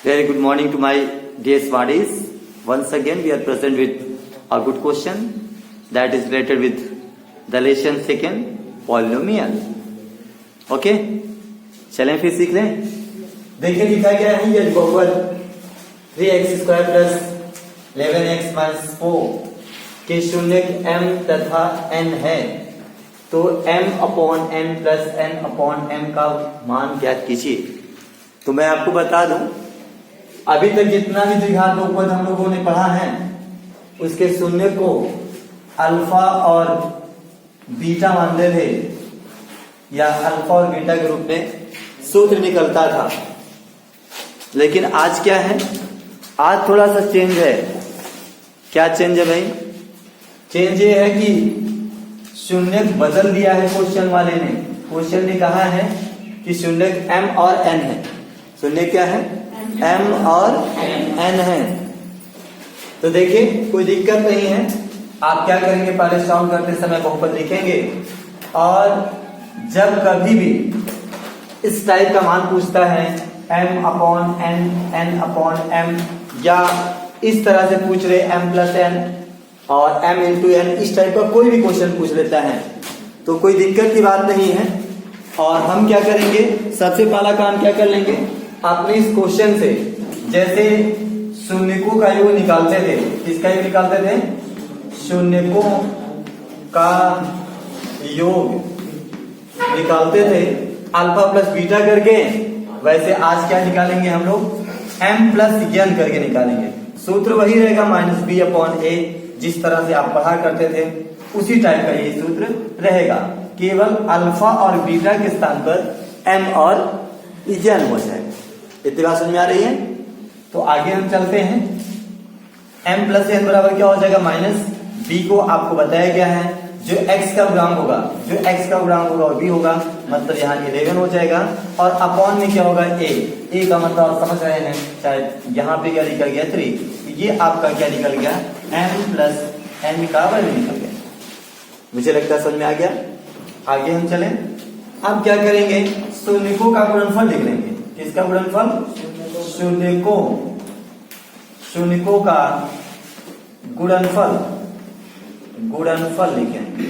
Very good morning to my dear smarties. Once again we are present with a good question that is related with the relation second polynomial. Okay चलें फिर सीख लें। देखिए लिखा गया है ये बहुपद 3x square plus 11x minus 4 के शून्य m तथा n है, तो m upon n plus n upon m का मान ज्ञात कीजिए। तो मैं आपको बता दूं, अभी तक जितना भी द्विघात बहुपद हम लोगों ने पढ़ा है उसके शून्य को अल्फा और बीटा मानते थे या अल्फा और बीटा के रूप में सूत्र निकलता था। लेकिन आज क्या है, आज थोड़ा सा चेंज है। क्या चेंज है भाई? चेंज ये है कि शून्य बदल दिया है क्वेश्चन वाले ने। क्वेश्चन ने कहा है कि शून्य m और n है। शून्य क्या है? m और n है। तो देखिए कोई दिक्कत नहीं है। आप क्या करेंगे, पहले सॉल्व करते समय बहुपद लिखेंगे और जब कभी भी इस टाइप का मान पूछता है m upon n, n upon m, या इस तरह से पूछ रहे m प्लस n और m इंटू n, इस टाइप का कोई भी क्वेश्चन पूछ लेता है तो कोई दिक्कत की बात नहीं है। और हम क्या करेंगे, सबसे पहला काम क्या कर लेंगे, अपने इस क्वेश्चन से जैसे शून्यकों का योग निकालते थे, किसका योग निकालते थे? शून्यकों का योग निकालते थे अल्फा प्लस बीटा करके, वैसे आज क्या निकालेंगे हम लोग? m प्लस n करके निकालेंगे। सूत्र वही रहेगा माइनस बी अपॉन ए, जिस तरह से आप पढ़ा करते थे उसी टाइप का ये सूत्र रहेगा। केवल अल्फा और बीटा के स्थान पर m और n हो जाएगा। इतनी बात समझ में आ रही है? तो आगे हम चलते हैं। m प्लस n बराबर क्या हो जाएगा? माइनस b को आपको बताया गया है जो x का गुणांक होगा, जो x का गुणांक होगा वो b होगा, मतलब यहाँ 11 हो जाएगा। और अपॉन में क्या होगा? a का मतलब आप समझ रहे हैं, शायद यहाँ पे क्या निकल गया? 3। ये आपका क्या निकल गया? m प्लस n का वर्ग निकल गया। मुझे लगता है समझ में आ गया। आगे हम चलें। अब क्या करेंगे, शून्यकों का गुणनफल लिख लेंगे। किसका गुणनफल? शून्यकों का गुणनफल लिखेंगे।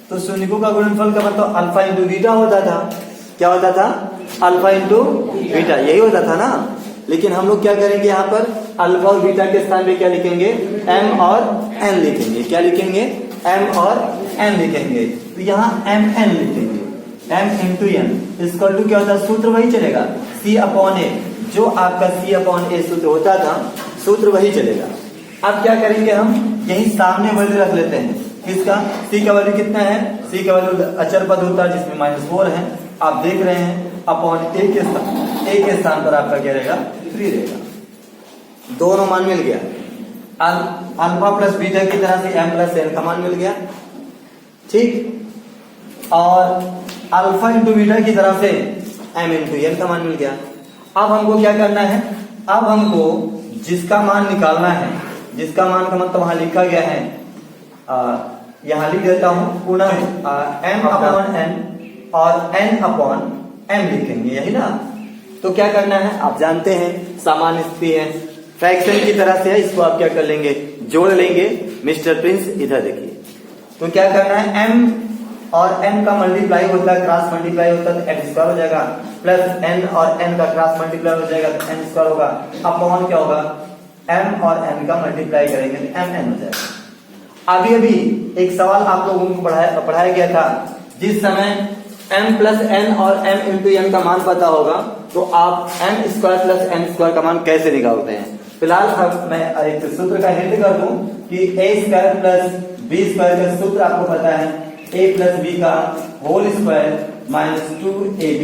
तो शून्यकों का गुणनफल का मतलब अल्फा इंटू बीटा होता था। क्या होता था? अल्फा इंटू बीटा, यही होता था ना। लेकिन हम लोग क्या करेंगे, यहाँ पर अल्फा और बीटा के स्थान पे क्या लिखेंगे? m और n लिखेंगे। क्या लिखेंगे? m और n लिखेंगे। तो यहाँ mn लिखेंगे, m इंटू n इसका टू क्या होता है? सूत्र वही चलेगा, c अपॉन a। जो आपका c अपॉन a सूत्र होता था, सूत्र वही चलेगा। अब क्या करेंगे, हम यही सामने वैल्यू रख लेते हैं। किसका? c का वैल्यू कितना है? c का वैल्यू अचर पद होता है जिसमें -4 है, आप देख रहे हैं। अपॉन a के स्थान पर आपका क्या रहेगा? 3 रहेगा। दोनों मान मिल गया। अल्फा प्लस बीटा की तरह से m प्लस n का मान मिल गया, ठीक। और अल्फा इंटू बीटा की तरफ से m इंटू n का मान मिल गया। अब हमको क्या करना है, अब हमको जिसका मान निकालना है, जिसका मान का मतलब वहां लिखा गया है, यहां लिख देता हूं पुनः m अपॉन n और n अपॉन m लिखेंगे, यही ना। तो क्या करना है, आप जानते हैं सामान्य स्थिति है, फ्रैक्शन की तरह से है, इसको आप क्या कर लेंगे? जोड़ लेंगे। मिस्टर प्रिंस इधर देखिए। तो क्या करना है, m और n का मल्टीप्लाई होता है, क्रॉस मल्टीप्लाई होता है तो n स्क्वायर हो जाएगा, प्लस n और n का क्रॉस मल्टीप्लाई हो जाएगा तो n स्क्वायर होगा। अपॉन क्या होगा? m और n का मल्टीप्लाई करेंगे तो mn हो जाएगा। अभी एक सवाल आप लोगों को पढ़ाया गया था, जिस समय m प्लस n और m इंटू n का मान पता होगा तो आप m square plus n square का मान कैसे निकालते हैं। फिलहाल अब मैं एक सूत्र का हिंट कर दूं कि a square plus b square का सूत्र आपको पता है, a प्लस b का होल स्क्वायर माइनस 2ab।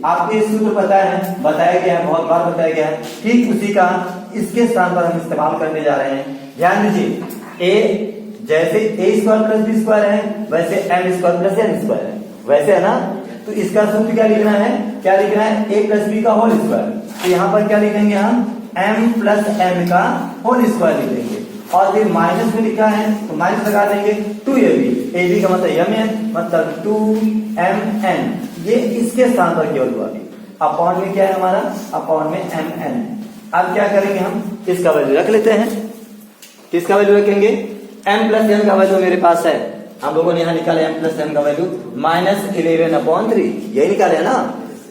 आपको ये सूत्र पता है, बताया गया है, बहुत बार बताया गया है। ठीक उसी का इसके स्थान पर हम इस्तेमाल करने जा रहे हैं। ध्यान दीजिए, a जैसे a square plus b square है वैसे m square plus n square है, वैसे है ना। तो इसका सूत्र क्या लिखना है? क्या लिखना है? a प्लस b का होल स्क्वायर। तो यहाँ पर क्या लिखेंगे हम? m प्लस n का होल स्क्वायर लिखेंगे। और फिर माइनस में लिखा है तो माइनस लगा देंगे 2ab। ab का मतलब mn, मतलब 2mn। ये इसके स्थान पर केवल हुआ। अपॉन में क्या है हमारा, अपॉन में एम एन। अब क्या करेंगे हम, इसका वैल्यू रख लेते हैं। किसका वैल्यू रखेंगे, m प्लस एन का वैल्यू मेरे पास है, हम लोगों ने यहाँ निकाला m प्लस एन का वैल्यू -11/3, यही निकाले है ना।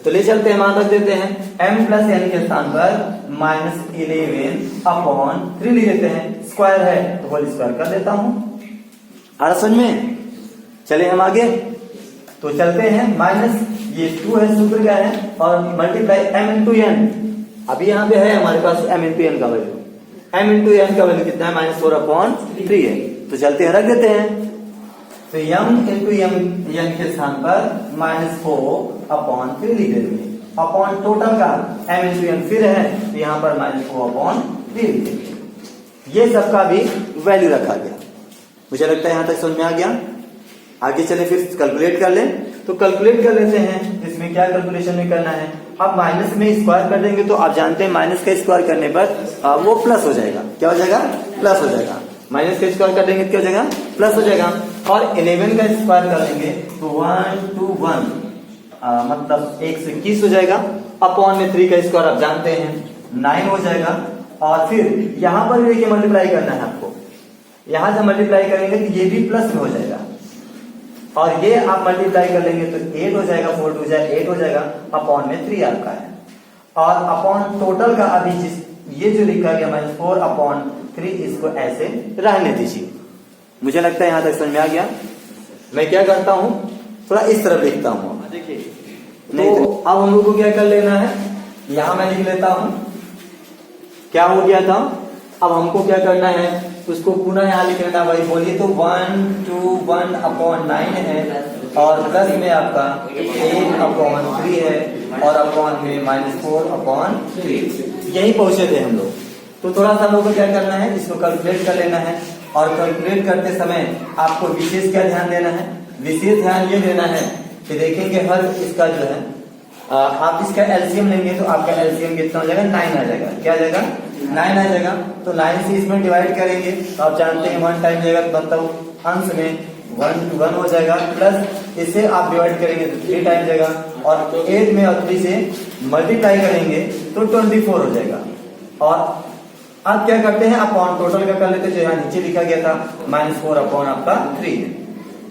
तो ले चलते हैं, वहां तक देते हैं, m प्लस एन के स्थान पर -11/3 लिख देते हैं, स्क्वायर है तो होल स्क्वायर कर देता हूं। आ रहा समझ में, चले हम आगे तो चलते हैं, माइनस ये 2 है, सूत्र क्या है, और मल्टीप्लाई m इंटू एन। अभी यहाँ पे है हमारे पास m इंटू एन का वैल्यू, m इंटू एन का वैल्यू कितना है, -4/3 है। तो चलते हैं, रख देते हैं, तो m इंटू एन के स्थान पर -4/3 लिख देंगे, अपॉन टोटल का m इंटू एन फिर है तो यहाँ पर -4/3 लिख देंगे। ये सबका भी वैल्यू रखा गया। मुझे लगता है यहाँ तक समझ में आ गया। आगे चले फिर कैलकुलेट कर लें, तो कैलकुलेट कर लेते हैं। इसमें क्या कैलकुलेशन में करना है, अब माइनस में स्क्वायर कर देंगे तो आप जानते हैं माइनस का स्क्वायर करने पर वो प्लस हो जाएगा। क्या हो जाएगा, प्लस हो जाएगा। माइनस का स्क्वायर कर देंगे तो क्या हो जाएगा, प्लस हो जाएगा। और 11 का स्क्वायर कर देंगे तो 1 to 1 मतलब 1 से 21 हो जाएगा। अपॉन में 3 का स्क्वायर आप जानते हैं 9 हो जाएगा। और फिर यहाँ पर देखिए मल्टीप्लाई करना है आपको, यहाँ से मल्टीप्लाई करेंगे तो ये भी प्लस में हो जाएगा, और ये आप मल्टीप्लाई कर लेंगे तो 8 हो जाएगा, 4 2 जाए 8 हो जाएगा, अपॉन में 3 आपका है। और अपॉन टोटल का अभी ये जो लिखा गया -4/3, इसको ऐसे रहने दीजिए। मुझे लगता है यहां तक समझ में आ गया। मैं क्या करता हूं, थोड़ा इस तरफ लिखता हूं, देखिए। नहीं तो अब हम लोग को क्या कर लेना है, यहां मैं लिख लेता हूं, क्या हो गया था। अब हमको क्या करना है, उसको पुनः यहाँ लिख लेना। भाई बोलिए तो 1 to 1/9 है, और प्लस में आपका 8/3 है, और अपॉन में -4/3। यही पहुंचे थे हम लोग। तो थोड़ा सा हम लोग को क्या करना है, इसको कैलकुलेट कर लेना है। और कैलकुलेट करते समय आपको विशेष क्या ध्यान देना है, विशेष ध्यान ये देना है कि देखेंगे हर इसका जो है आप इसका एलसीएम लेंगे तो आपका एलसीएम कितना हो जाएगा, 9 आ जाएगा। क्या आ जाएगा, 9 आ जाएगा। तो 9 से इसमें डिवाइड करेंगे तो आप जानते हैं 1 टाइम जाएगा, मतलब अंश में 1 to 1 हो जाएगा, प्लस इसे आप डिवाइड करेंगे तो 3 टाइम जाएगा, और 8 में और 3 से मल्टीप्लाई करेंगे तो 24 हो जाएगा। और अब क्या करते हैं, अपॉन टोटल का कर लेते हैं, जो यहाँ नीचे लिखा गया था -4/3।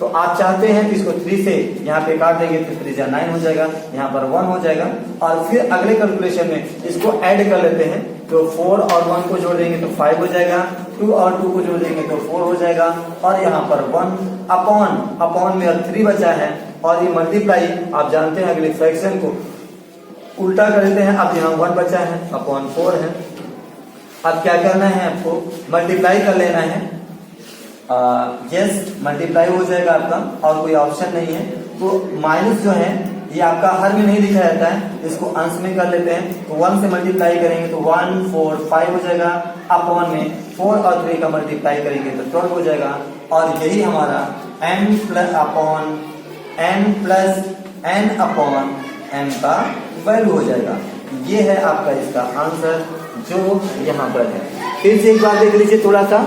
तो आप चाहते हैं कि इसको 3 से यहाँ पे काट देंगे तो 3 से 9 हो जाएगा, यहाँ पर 1 हो जाएगा। और फिर अगले कैलकुलेशन में इसको ऐड कर लेते हैं, तो 4 और 1 को जोड़ देंगे तो 5 हो जाएगा, 2 और 2 को जोड़ देंगे तो 4 हो जाएगा, और यहाँ पर 1 अपॉन में 3 बचा है। और ये मल्टीप्लाई आप जानते हैं अगले फ्रैक्शन को उल्टा कर देते हैं। अब यहाँ 1 बचा है, अपॉन 4 है। अब क्या करना है, आपको मल्टीप्लाई कर लेना है। यस मल्टीप्लाई हो जाएगा आपका, और कोई ऑप्शन नहीं है। तो माइनस जो है ये आपका हर में नहीं लिखा जाता है, इसको अंश में कर लेते हैं। तो 1 से मल्टीप्लाई करेंगे तो 1 4 5 हो जाएगा, अपॉन में 4 और 3 का मल्टीप्लाई करेंगे तो 12 हो जाएगा। और यही हमारा n plus n upon n का वैल्यू हो जाएगा। ये है आपका इसका आंसर जो यहाँ पर है। फिर से एक बार देख लीजिए थोड़ा सा।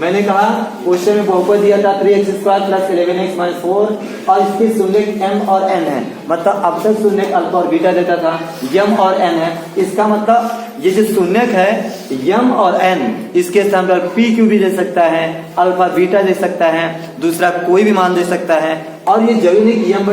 मैंने कहा क्वेश्चन में बहुपद दिया था 3x² + 11x - 4, और इसके शून्यक m और n है। मतलब अब तक शून्यक अल्फा और बीटा देता था, m और n है। इसका मतलब ये जो शून्यक है m और n, इसके स्थान पर p/q भी दे सकता है, अल्फा बीटा दे सकता है, दूसरा कोई भी मान दे सकता है। और ये जरूरी नहीं कि m/n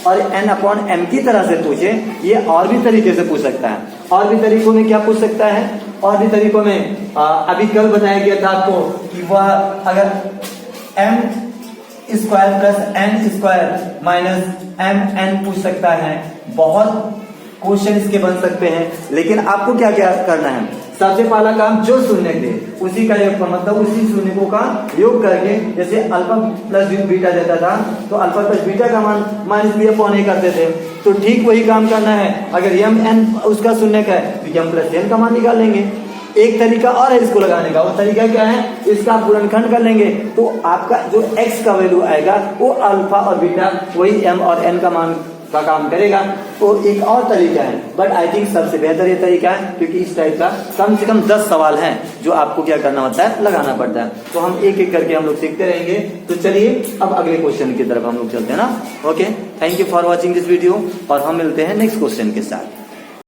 और n/m की तरह से पूछे, ये और भी तरीके से पूछ सकता है। और भी तरीकों में क्या पूछ सकता है, और भी तरीकों में अभी कल बताया गया था आपको कि वह अगर m² + n² - mn पूछ सकता है। बहुत क्वेश्चन इसके बन सकते हैं, लेकिन आपको क्या क्या करना है, सबसे पहला काम जो शून्य दे उसी का योग, मतलब उसी शून्यकों का योग करके, जैसे अल्फा प्लस बीटा देता था तो अल्फा प्लस बीटा का मान -b/a करते थे, तो ठीक वही काम करना है। अगर m n उसका शून्यक है तो m + n का मान निकाल लेंगे। एक तरीका और है इसको लगाने का, वो तरीका क्या है, इसका गुणनखंड कर लेंगे तो आपका जो x का वैल्यू आएगा वो अल्फा और बीटा वही m और n का मान का काम करेगा। तो एक और तरीका है, बट आई थिंक सबसे बेहतर ये तरीका है, क्योंकि इस टाइप का कम से कम 10 सवाल हैं जो आपको क्या करना होता है, लगाना पड़ता है। तो हम एक एक करके हम लोग सीखते रहेंगे। तो चलिए अब अगले क्वेश्चन की तरफ हम लोग चलते हैं ना। Okay, thank you for watching this video, और हम मिलते हैं नेक्स्ट क्वेश्चन के साथ।